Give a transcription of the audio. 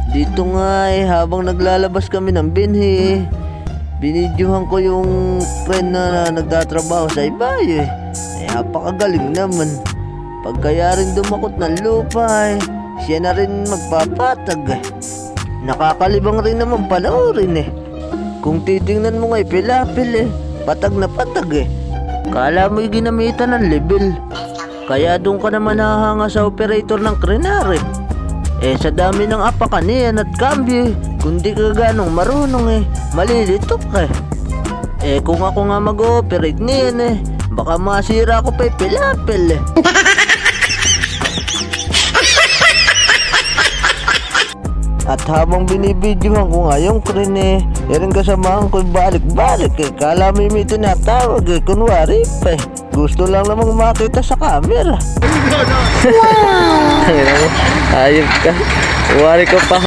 Dito nga habang naglalabas kami ng binhi, binidyohan ko yung friend na nagtatrabaho sa ibayo napakagaling naman. Pagkaya rin dumakot ng lupa siya na rin magpapatag Nakakalibang rin naman panoorin Kung titingnan mo pilapil patag na patag Kala mo'y ginamitan ng level. Kaya doon ka naman nahanga sa operator ng krenare. Sa dami ng apakanian at kambyo kung di ka ganong marunong malilitok kung ako nga mag-ooperate niyan baka masira ko pa'y pilapil At habang binibidyohan ko nga yung crane rin kasamahan ko balik-balik Kala may tinatawag kunwari pa gusto lang namang makita sa camera. Wow! Ayop ka. Wari ko pa.